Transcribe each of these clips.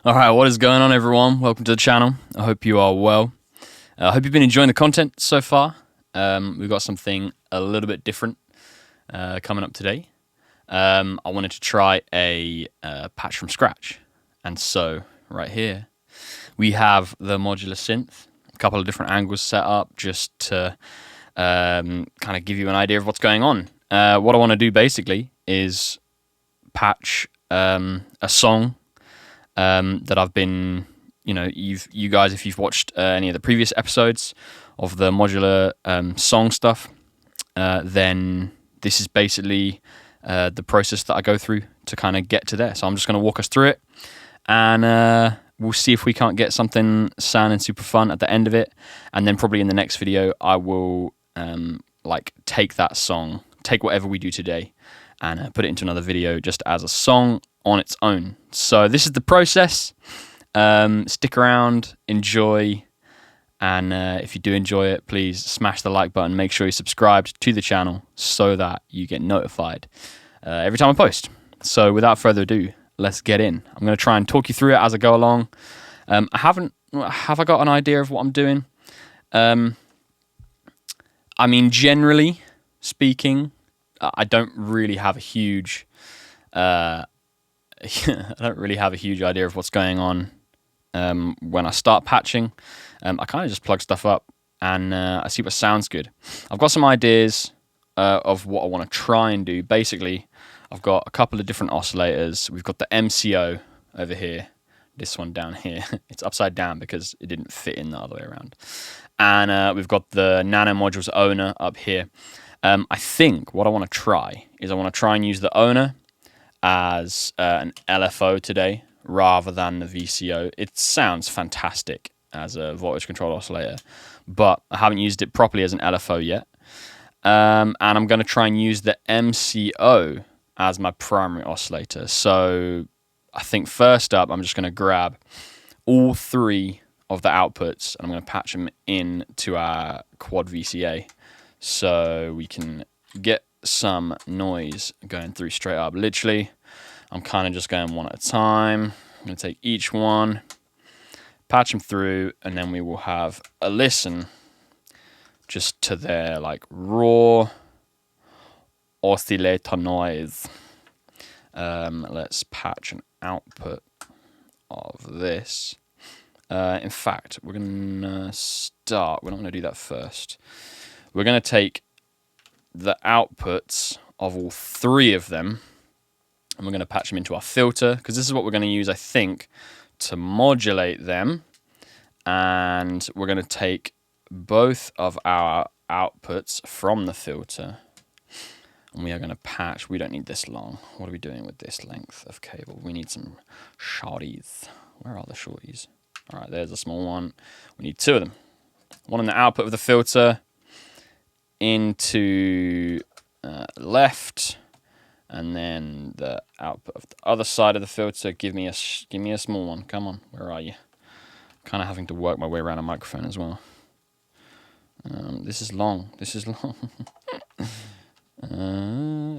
Alright, what is going on, everyone? Welcome to the channel. I hope you are well. I hope you've been enjoying the content so far. We've got something a little bit different coming up today. I wanted to try a patch from scratch. And so, right here, we have the modular synth. A couple of different angles set up just to kind of give you an idea of what's going on. What I want to do, basically, is patch a song that I've been, you guys, if you've watched any of the previous episodes of the modular song stuff, then this is basically the process that I go through to kind of get to there. So I'm just going to walk us through it, and we'll see if we can't get something sounding super fun at the end of it. And then probably in the next video, I will take that song, take whatever we do today, and put it into another video just as a song on its own. So this is the process. Stick around, enjoy, and if you do enjoy it, please smash the like button. Make sure you're subscribed to the channel so that you get notified every time I post. So without further ado, let's get in. I'm going to try and talk you through it as I go along. Have I got an idea of what I'm doing? I mean, generally speaking, I don't really have a huge I don't really have a huge idea of what's going on when I start patching. I kind of just plug stuff up and I see what sounds good. I've got some ideas of what I want to try and do. Basically, I've got a couple of different oscillators. We've got the MCO over here, this one down here. It's upside down because it didn't fit in the other way around. And we've got the Nano Modules ONA up here. I think what I want to try is I want to try and use the ONA as an LFO today rather than the VCO. It sounds fantastic as a voltage controlled oscillator, but I haven't used it properly as an LFO yet. And I'm going to try and use the MCO as my primary oscillator. So I think first up, I'm just going to grab all three of the outputs and I'm going to patch them into our Quad VCA so we can get some noise going through straight up. Literally, I'm kind of just going one at a time. I'm going to take each one, patch them through, and then we will have a listen just to their raw oscillator noise. Let's patch an output of this. In fact, we're going to start. We're not going to do that first. We're going to take the outputs of all three of them and we're going to patch them into our filter, because this is what we're going to use, I think, to modulate them. And we're going to take both of our outputs from the filter and we are going to patch. We don't need this long. What are we doing with this length of cable? We need some shorties. Where are the shorties? All right, there's a small one. We need two of them. One in the output of the filter into left, and then the output of the other side of the filter. Give me a small one. Come on, where are you? Kind of having to work my way around a microphone as well. This is long. This is long.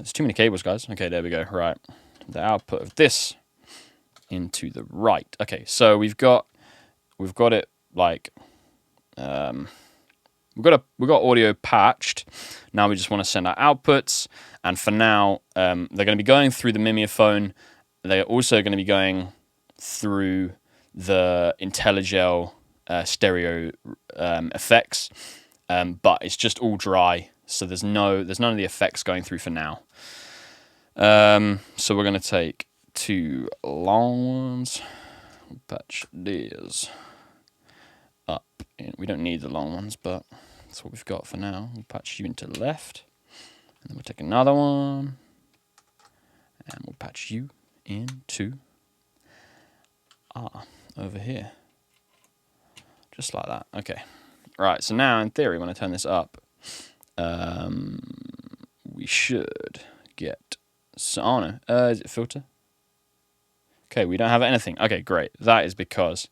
It's too many cables, guys. Okay, there we go. Right, the output of this into the right. Okay, so we've got it We've got audio patched. Now we just want to send our outputs, and for now, they're going to be going through the Mimeophon. They're also going to be going through the Intellijel stereo effects, but it's just all dry, so there's none of the effects going through for now. So we're going to take two long ones, patch these up. We don't need the long ones, but that's what we've got for now. We'll patch you into left, and then we'll take another one, and we'll patch you into over here, just like that. Okay, right. So now, in theory, when I turn this up, we should get. So, oh no, is it filter? Okay, we don't have anything. Okay, great. That is because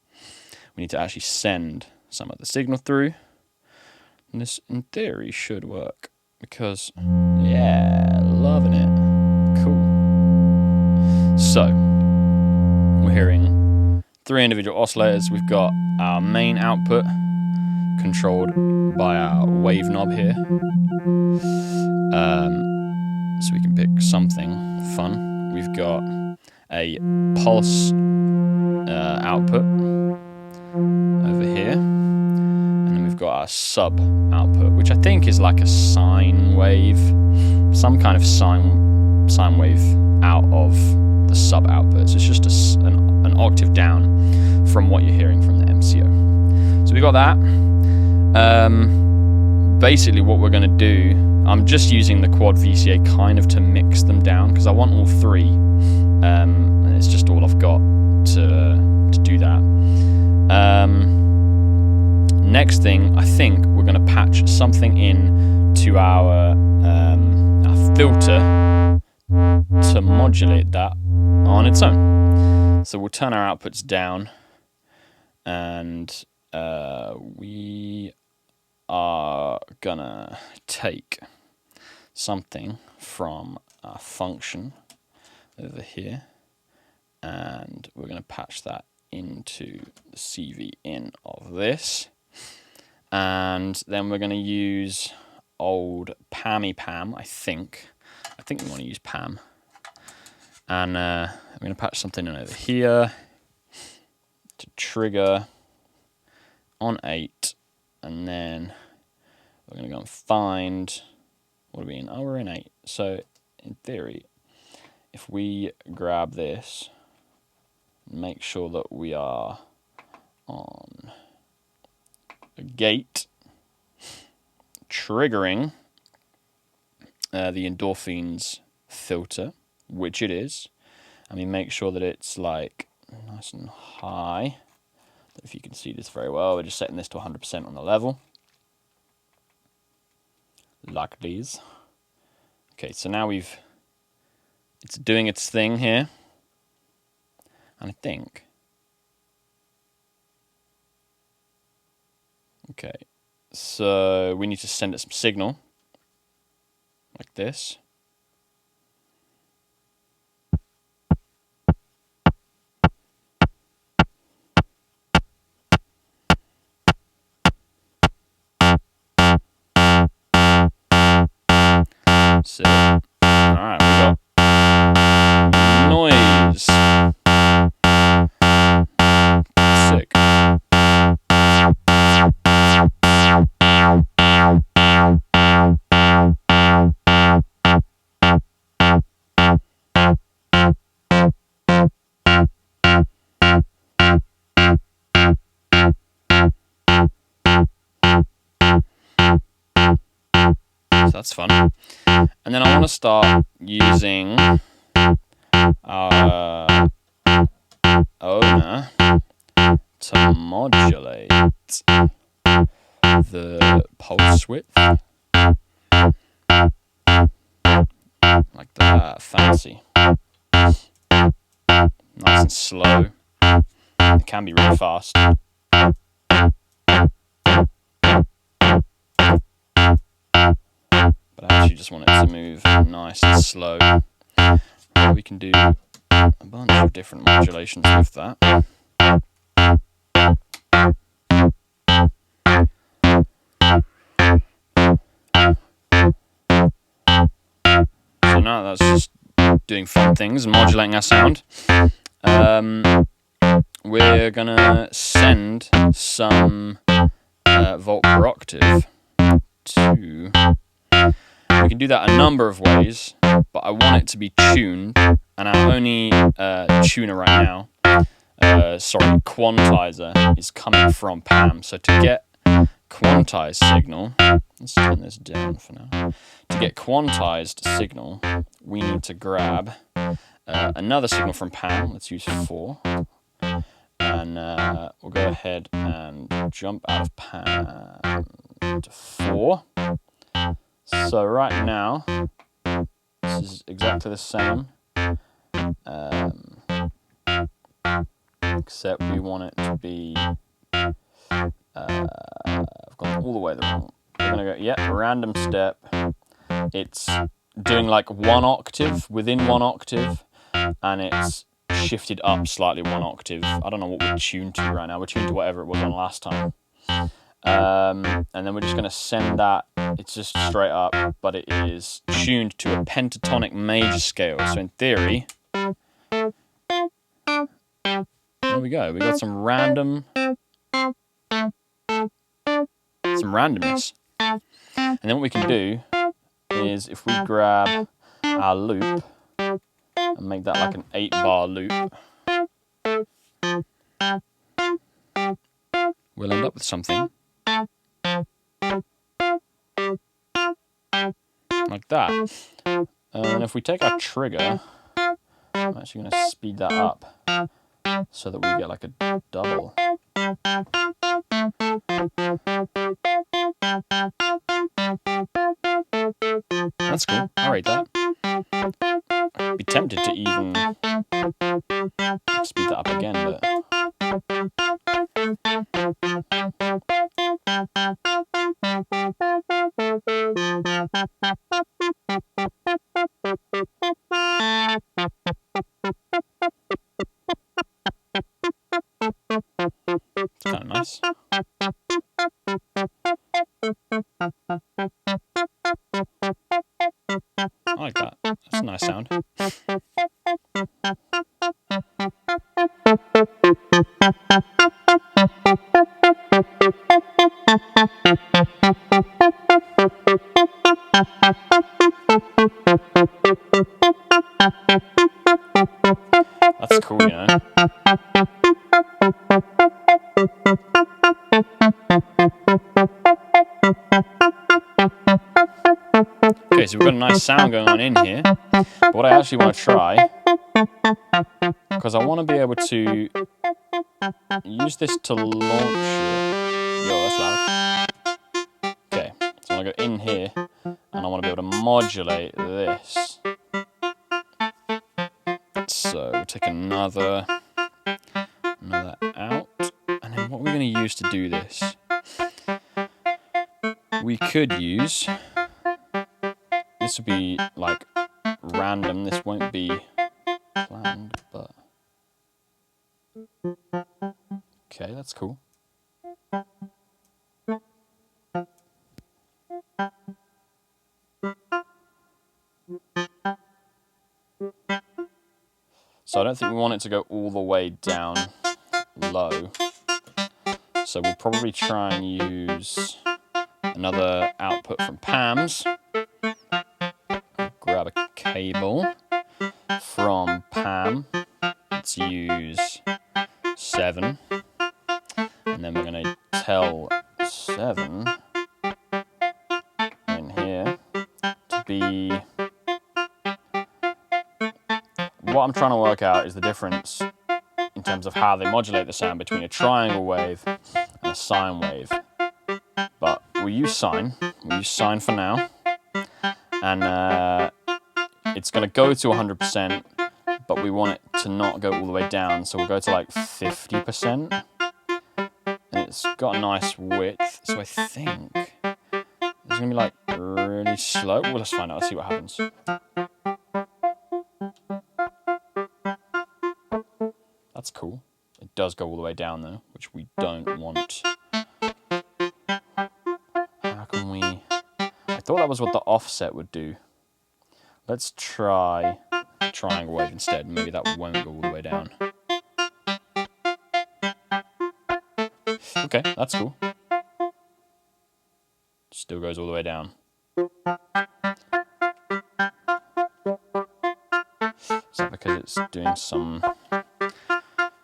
we need to actually send some of the signal through. And this, in theory, should work because, yeah, loving it. Cool. So, we're hearing 3 individual oscillators. We've got our main output controlled by our wave knob here. So we can pick something fun. We've got a pulse output over here, and then we've got our sub output, which I think is like a sine wave, some kind of sine wave out of the sub output. So it's just an octave down from what you're hearing from the MCO. So we got that. Basically what we're going to do, I'm just using the Quad VCA kind of to mix them down because I want all 3, and it's just all I've got to do that. Next thing, I think we're going to patch something in to our filter to modulate that on its own. So we'll turn our outputs down, and we are gonna take something from our function over here, and we're gonna patch that into the CV in of this, and then we're gonna use old Pam. I think we want to use Pam, and I'm gonna patch something in over here to trigger on 8, and then we're going to go and find, what are we in? Oh, we're in 8. So in theory, if we grab this, make sure that we are on a gate, triggering the endorphins filter, which it is, and we make sure that it's like nice and high. If you can see this very well, we're just setting this to 100% on the level, like these. Okay, so now it's doing its thing here, and I think, okay, so we need to send it some signal, like this. So, alright, we got noise. Sick. So that's fun. And then I want to start using our ONA to modulate the pulse width. Like that, fancy. Nice and slow. It can be really fast. But I actually just want it to move nice and slow. We can do a bunch of different modulations with that. So now that's just doing fun things and modulating our sound. We're gonna send some volt per octave to. We can do that a number of ways, but I want it to be tuned, and our only tuner right now, quantizer, is coming from Pam. So to get quantized signal, let's turn this down for now. To get quantized signal, we need to grab another signal from Pam. Let's use 4. And we'll go ahead and jump out of Pam to 4. So right now, this is exactly the same, except we want it to be, I've gone all the way the wrong. We're going to go, random step. It's doing like 1 octave within 1 octave, and it's shifted up slightly 1 octave. I don't know what we're tuned to right now. We're tuned to whatever it was on last time. And then we're just going to send that, it's just straight up, but it is tuned to a pentatonic major scale. So in theory, there we go. We got some randomness. And then what we can do is if we grab our loop and make that like an 8-bar loop, we'll end up with something like that. And if we take our trigger, I'm actually going to speed that up so that we get like a double. That's cool. I rate that. I'd be tempted to even speed that up again, but it's kind of nice. I like that. That's a nice sound. That's cool, you know. Okay, so we've got a nice sound going on in here. But what I actually want to try, because I want to be able to use this to launch it. Yo, that's loud. Okay, so I want to go in here, and I want to be able to modulate this. So we'll take another out, and then what we're going to use to do this, we could use, this would be like random, this won't be planned, but okay, that's cool. So I don't think we want it to go all the way down low. So we'll probably try and use another output from Pam's. Grab a cable from Pam. Let's use 7. And then we're going to tell 7 in here to be... What I'm trying to work out is the difference in terms of how they modulate the sound between a triangle wave and a sine wave. But we'll use sine for now, and it's going to go to 100%, but we want it to not go all the way down, so we'll go to like 50%, and it's got a nice width, so I think it's going to be like really slow. Well, let's find out, let's see what happens. That's cool. It does go all the way down though, which we don't want. How can we... I thought that was what the offset would do. Let's try triangle wave instead. Maybe that won't go all the way down. Okay, that's cool. Still goes all the way down. Is that because it's doing some...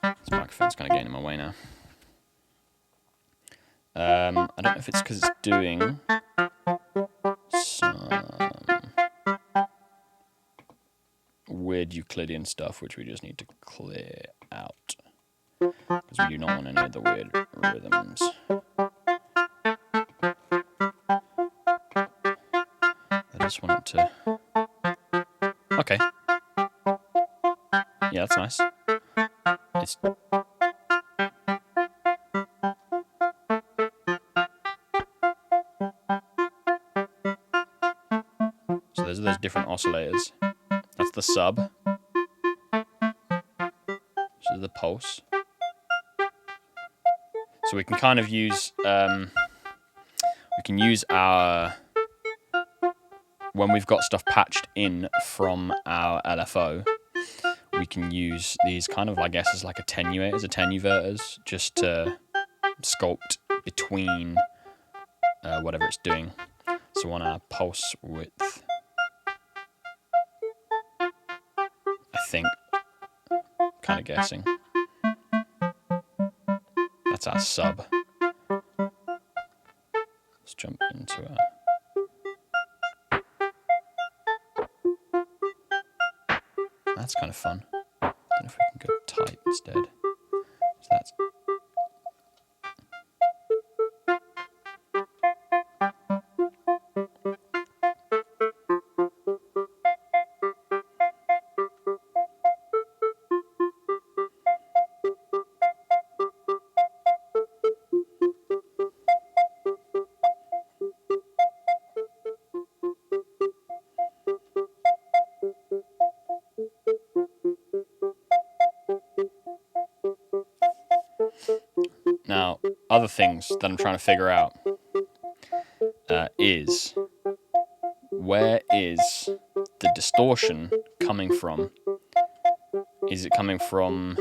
This microphone's kind of getting in my way now. I don't know if it's because it's doing some weird Euclidean stuff, which we just need to clear out, because we do not want any of the weird rhythms. I just want it to... Okay. Yeah, that's nice. It's... So those are those different oscillators. That's the sub. the pulse. So we can kind of use, we can use our, when we've got stuff patched in from our LFO, we can use these kind of, I guess, as like attenuators, just to sculpt between whatever it's doing. So on our pulse width, I think, kind of guessing, that's our sub. Let's jump into our... That's kind of fun. I don't know if we can go tight instead. So that's... Now, other things that I'm trying to figure out is, where is the distortion coming from? Is it coming from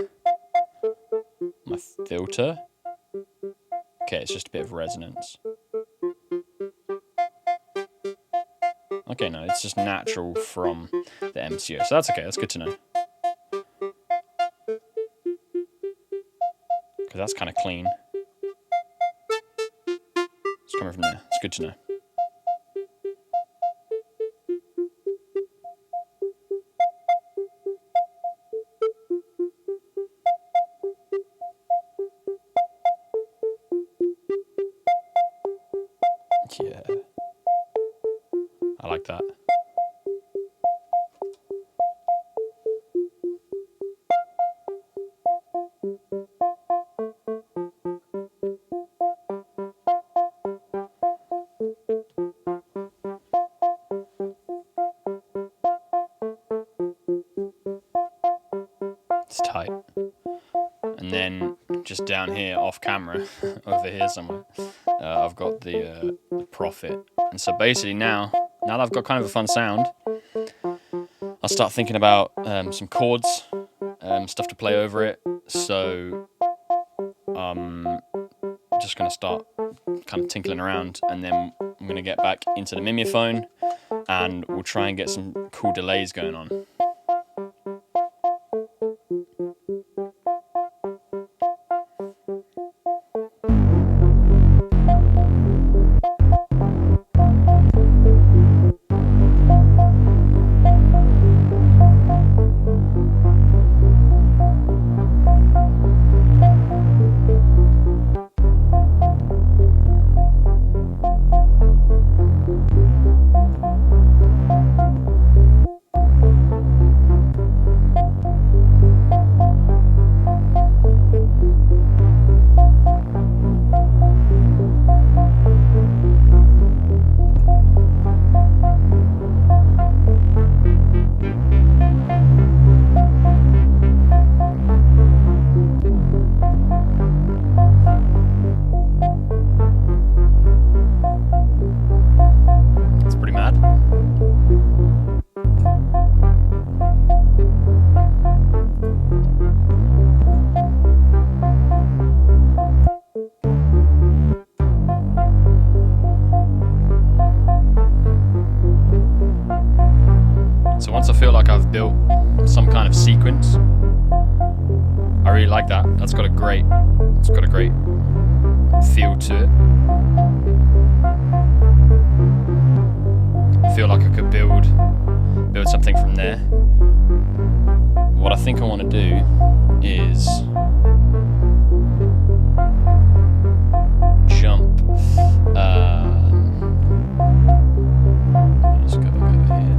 my filter? Okay, it's just a bit of resonance. Okay, no, it's just natural from the MCO. So that's okay, that's good to know. Because that's kind of clean. It's coming from there. It's good to know. Yeah. I like that. It's tight. And then just down here, off camera, over here somewhere, I've got the Prophet. And so basically now that I've got kind of a fun sound, I'll start thinking about some chords, stuff to play over it. So I'm just going to start kind of tinkling around, and then I'm going to get back into the Mimeophon, and we'll try and get some cool delays going on. Built some kind of sequence. I really like that. It's got a great feel to it. I feel like I could build something from there. What I think I want to do is jump. Let's go back over here.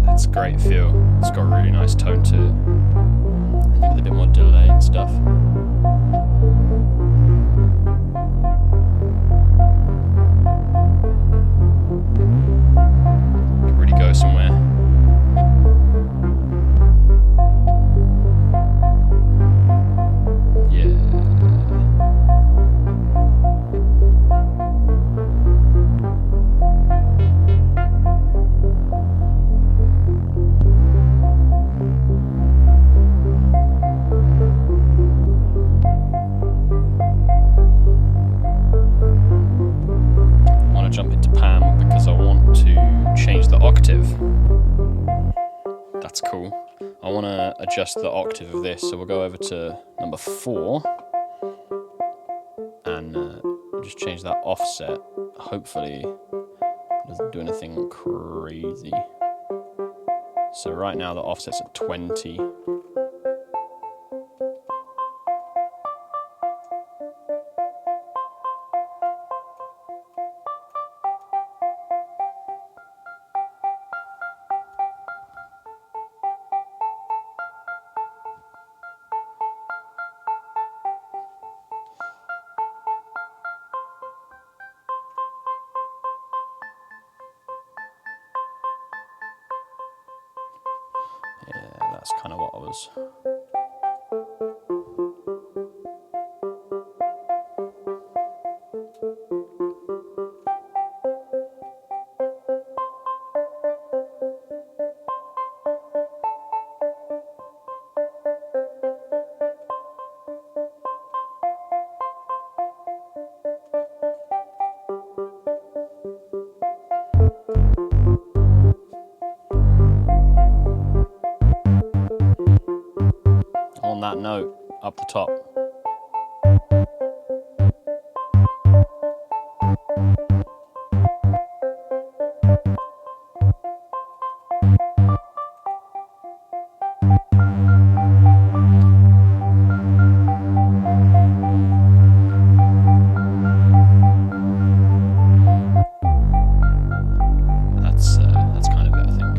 That's a great feel. It's got a really nice tone to it. And a bit more delay and stuff. Could really go somewhere. want to adjust the octave of this, so we'll go over to number 4 and just change that offset. Hopefully it doesn't do anything crazy. So right now the offset's at 20. Yeah, that's kind of what I was. On that note, up the top. That's kind of it, I think.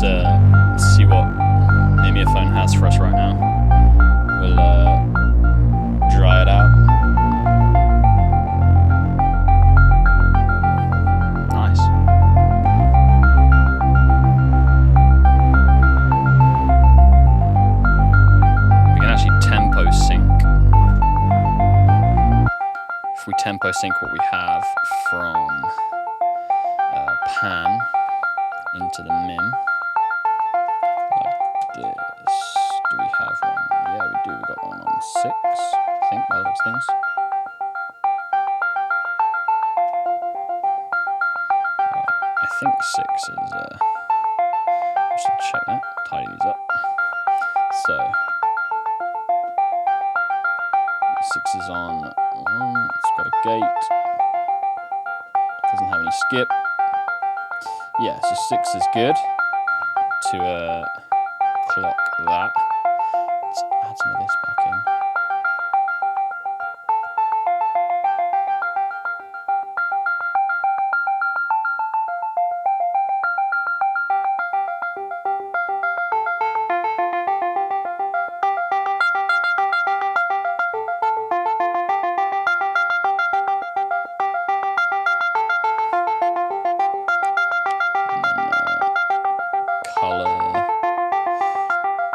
Let's see what Mimeophon has for us right now. We'll dry it out. Nice. We can actually tempo sync. If we tempo sync what we have from Pan into the Mim, like this. Do we have one? Yeah, we do. We got one on 6, I think, by the looks of things. I think 6 is, just to check that, tidy these up. So, 6 is on 1, it's got a gate, doesn't have any skip. Yeah, so 6 is good to clock that. Let's add some of this back in.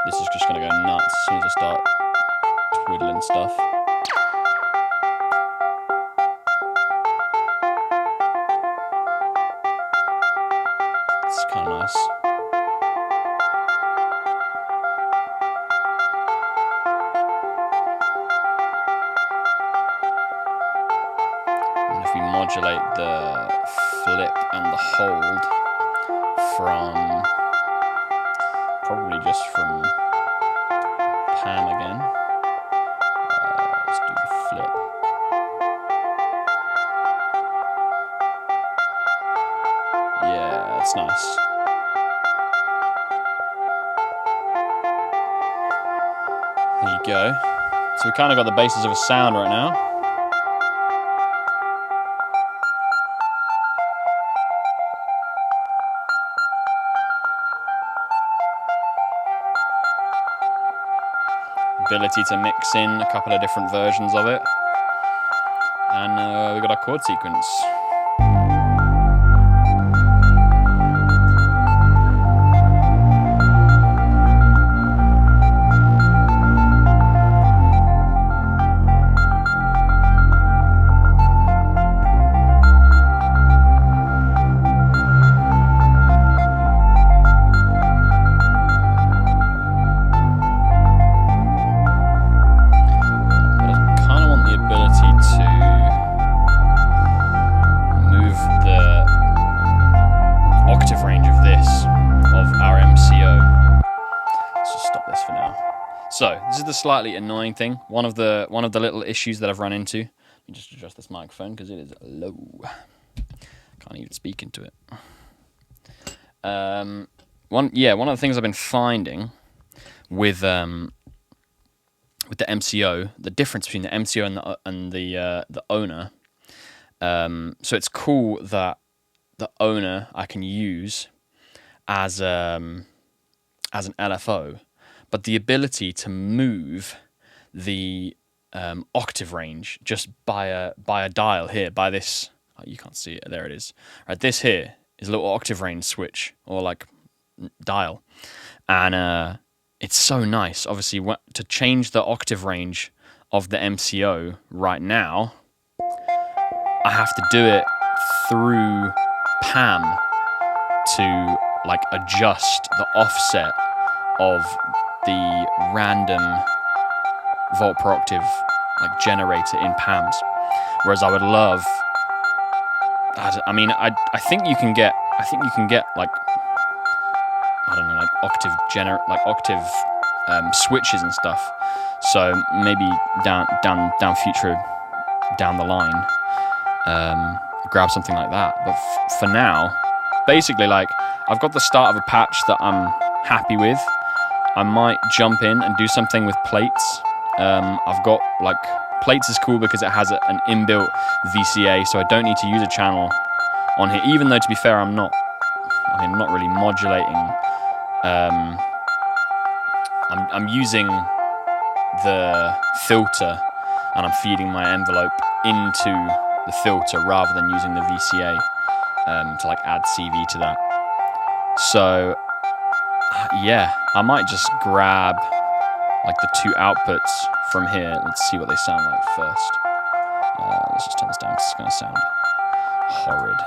This is just going to go nuts as soon as I start twiddling stuff. It's kind of nice. And if we modulate the flip and the hold from probably just from Pam again. Let's do the flip. Yeah, that's nice. There you go. So we kind of got the basis of a sound right now. ability to mix in a couple of different versions of it. And we got our chord sequence. So this is the slightly annoying thing. One of the little issues that I've run into. Let me just adjust this microphone because it is low. Can't even speak into it. One of the things I've been finding with the MCO, the difference between the MCO and the ONA. So it's cool that the ONA I can use as an LFO. But the ability to move the octave range just by a dial here, by this, oh, you can't see it, there it is. Right, this here is a little octave range switch, or like dial. And it's so nice, obviously, to change the octave range of the MCO right now, I have to do it through PAM to like adjust the offset of the random volt per octave like generator in PAMs, whereas I would love. I think you can get like, I don't know, like octave switches and stuff. So maybe down the line, grab something like that. But for now, basically, like, I've got the start of a patch that I'm happy with. I might jump in and do something with Plaits. I've got, like, Plaits is cool because it has an inbuilt VCA, so I don't need to use a channel on here, even though, to be fair, I'm not really modulating. I'm using the filter, and I'm feeding my envelope into the filter rather than using the VCA to, like, add CV to that. So yeah, I might just grab like the two outputs from here. Let's see what they sound like first. Let's just turn this down because it's going to sound horrid.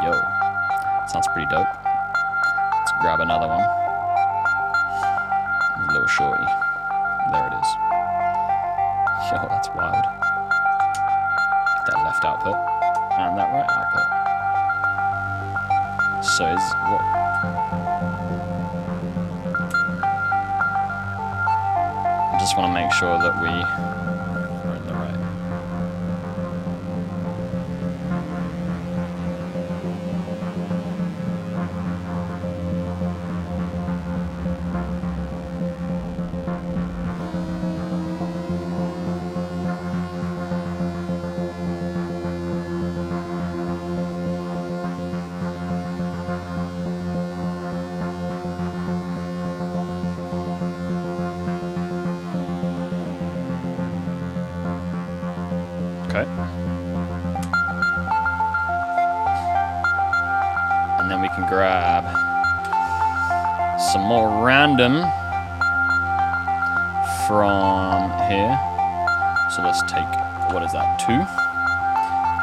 Yo, sounds pretty dope. Let's grab another one. A little shorty. There it is. Yo, that's wild. That left output and that right output. So is what? I just want to make sure that we are in the right. Okay. And then we can grab some more random from here. So let's take, what is that, 2?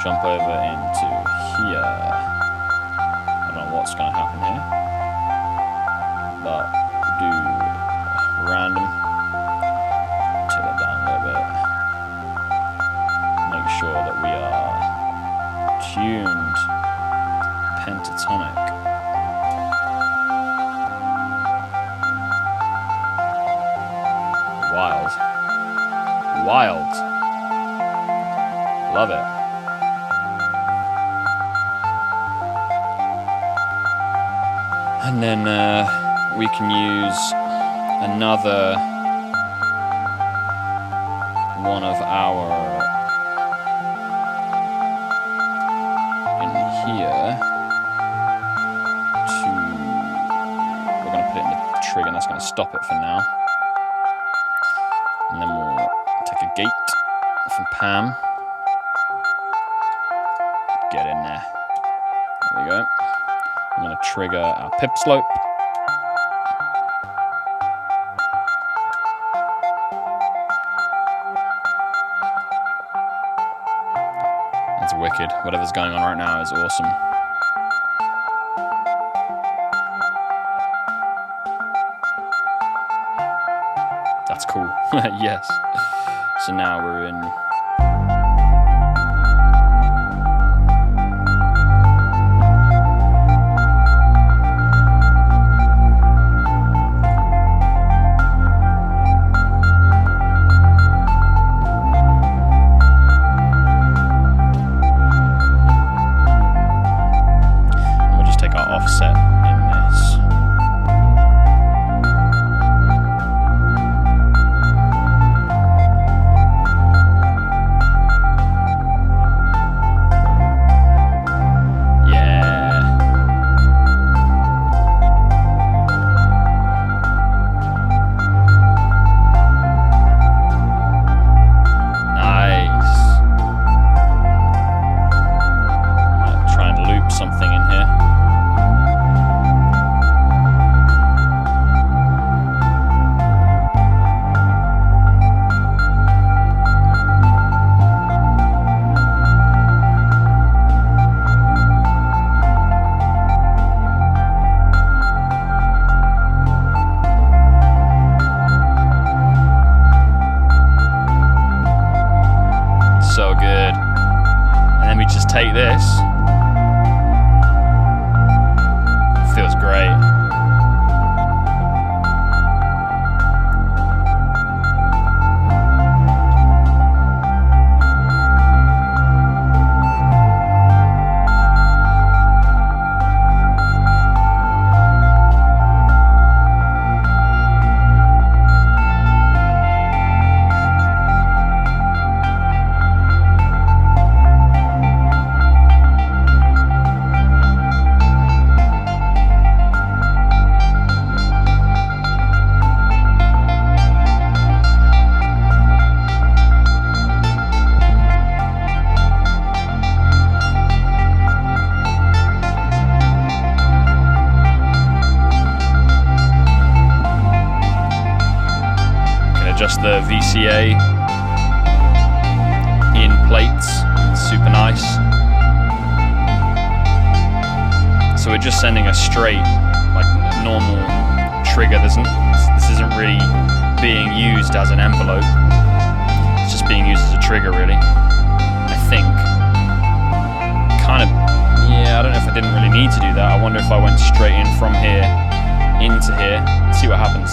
Jump over into here. I don't know what's going to happen here, but do random. Take that down a little bit. Make sure that we are tuned pentatonic. Wild. Love it. And then we can use another one of our here to, we're going to put it in the trig, and that's going to stop it for now. And then we'll take a gate from Pam. Get in there. There we go. I'm going to trigger our PipSlope. That's wicked. Whatever's going on right now is awesome. That's cool. Yes. So now we're in. Take this. Feels great. Just the VCA in Plaits, super nice. So we're just sending a straight, like normal trigger. This isn't really being used as an envelope. It's just being used as a trigger, really. I think. Kind of, yeah. I don't know if I didn't really need to do that. I wonder if I went straight in from here into here. See what happens.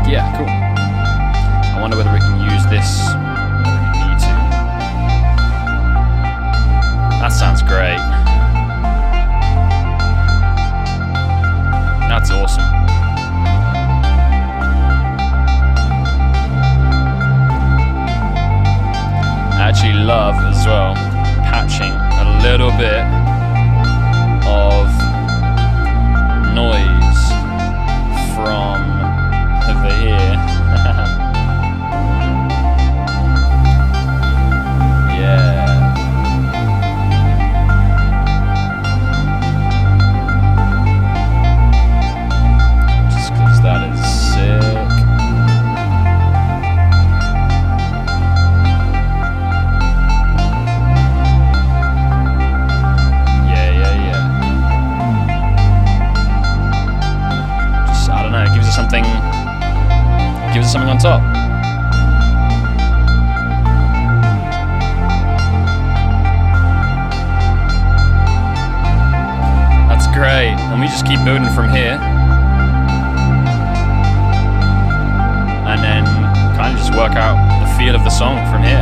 Yeah, cool. I wonder whether we can use this. Whether we need to. That sounds great. That's awesome. I actually love as well patching a little bit of noise from over here. Yeah. Just because that is sick. Yeah. Just, I don't know, it gives us something. Gives us something on top. That's great. And we just keep building from here. And then kind of just work out the feel of the song from here.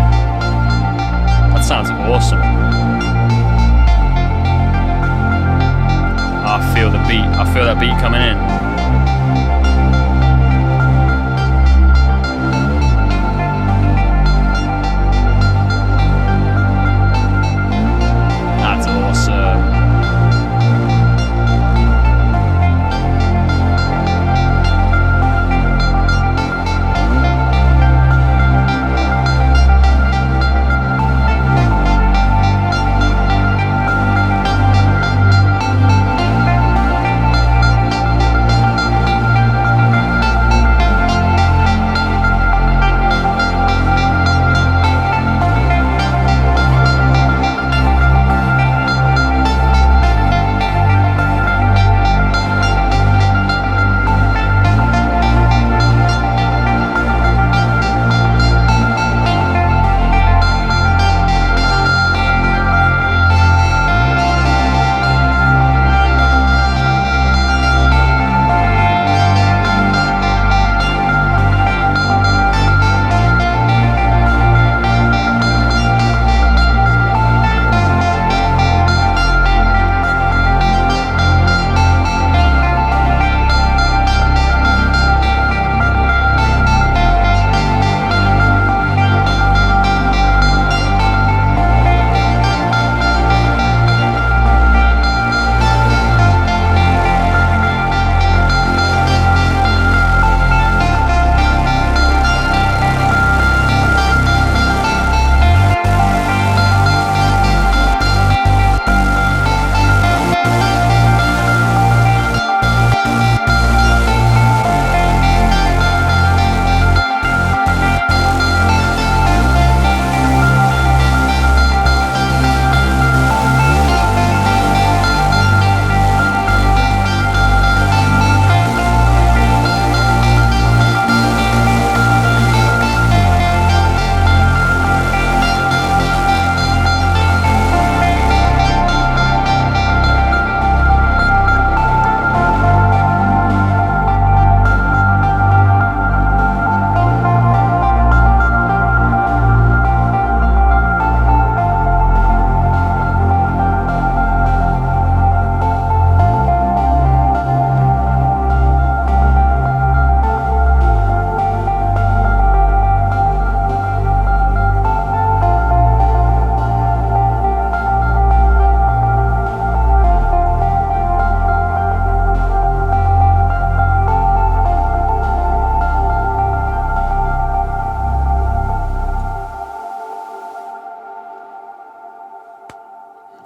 That sounds awesome. I feel the beat. I feel that beat coming in. That's awesome.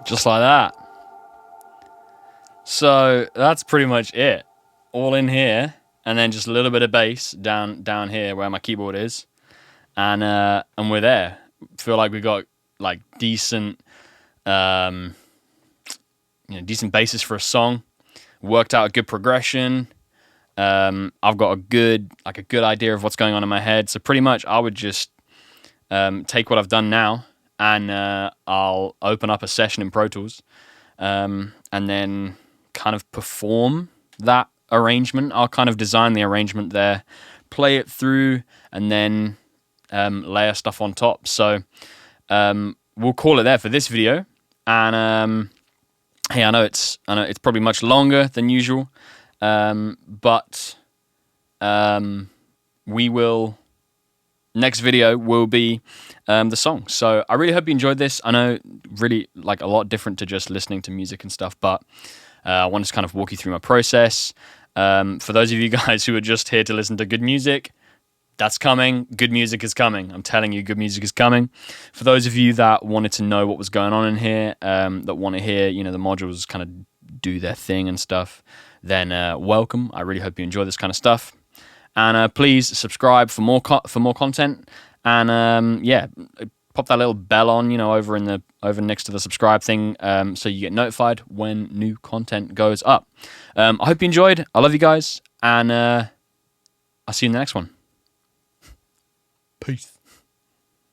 Just like that. So that's pretty much it. All in here, and then just a little bit of bass down here where my keyboard is, and we're there. Feel like we got like decent, decent basis for a song. Worked out a good progression. I've got a good idea of what's going on in my head. So pretty much, I would just take what I've done now, and I'll open up a session in Pro Tools, and then kind of perform that arrangement. I'll kind of design the arrangement there, play it through, and then layer stuff on top. So we'll call it there for this video. And hey, I know it's probably much longer than usual, but we will. Next video will be the song. So I really hope you enjoyed this. I know really like a lot different to just listening to music and stuff, but I wanted to kind of walk you through my process. For those of you guys who are just here to listen to good music, that's coming. Good music is coming. I'm telling you, good music is coming. For those of you that wanted to know what was going on in here, that want to hear, the modules kind of do their thing and stuff, then welcome. I really hope you enjoy this kind of stuff. And please subscribe for more content. And yeah, pop that little bell on, over next to the subscribe thing, so you get notified when new content goes up. I hope you enjoyed. I love you guys, and I'll see you in the next one. Peace.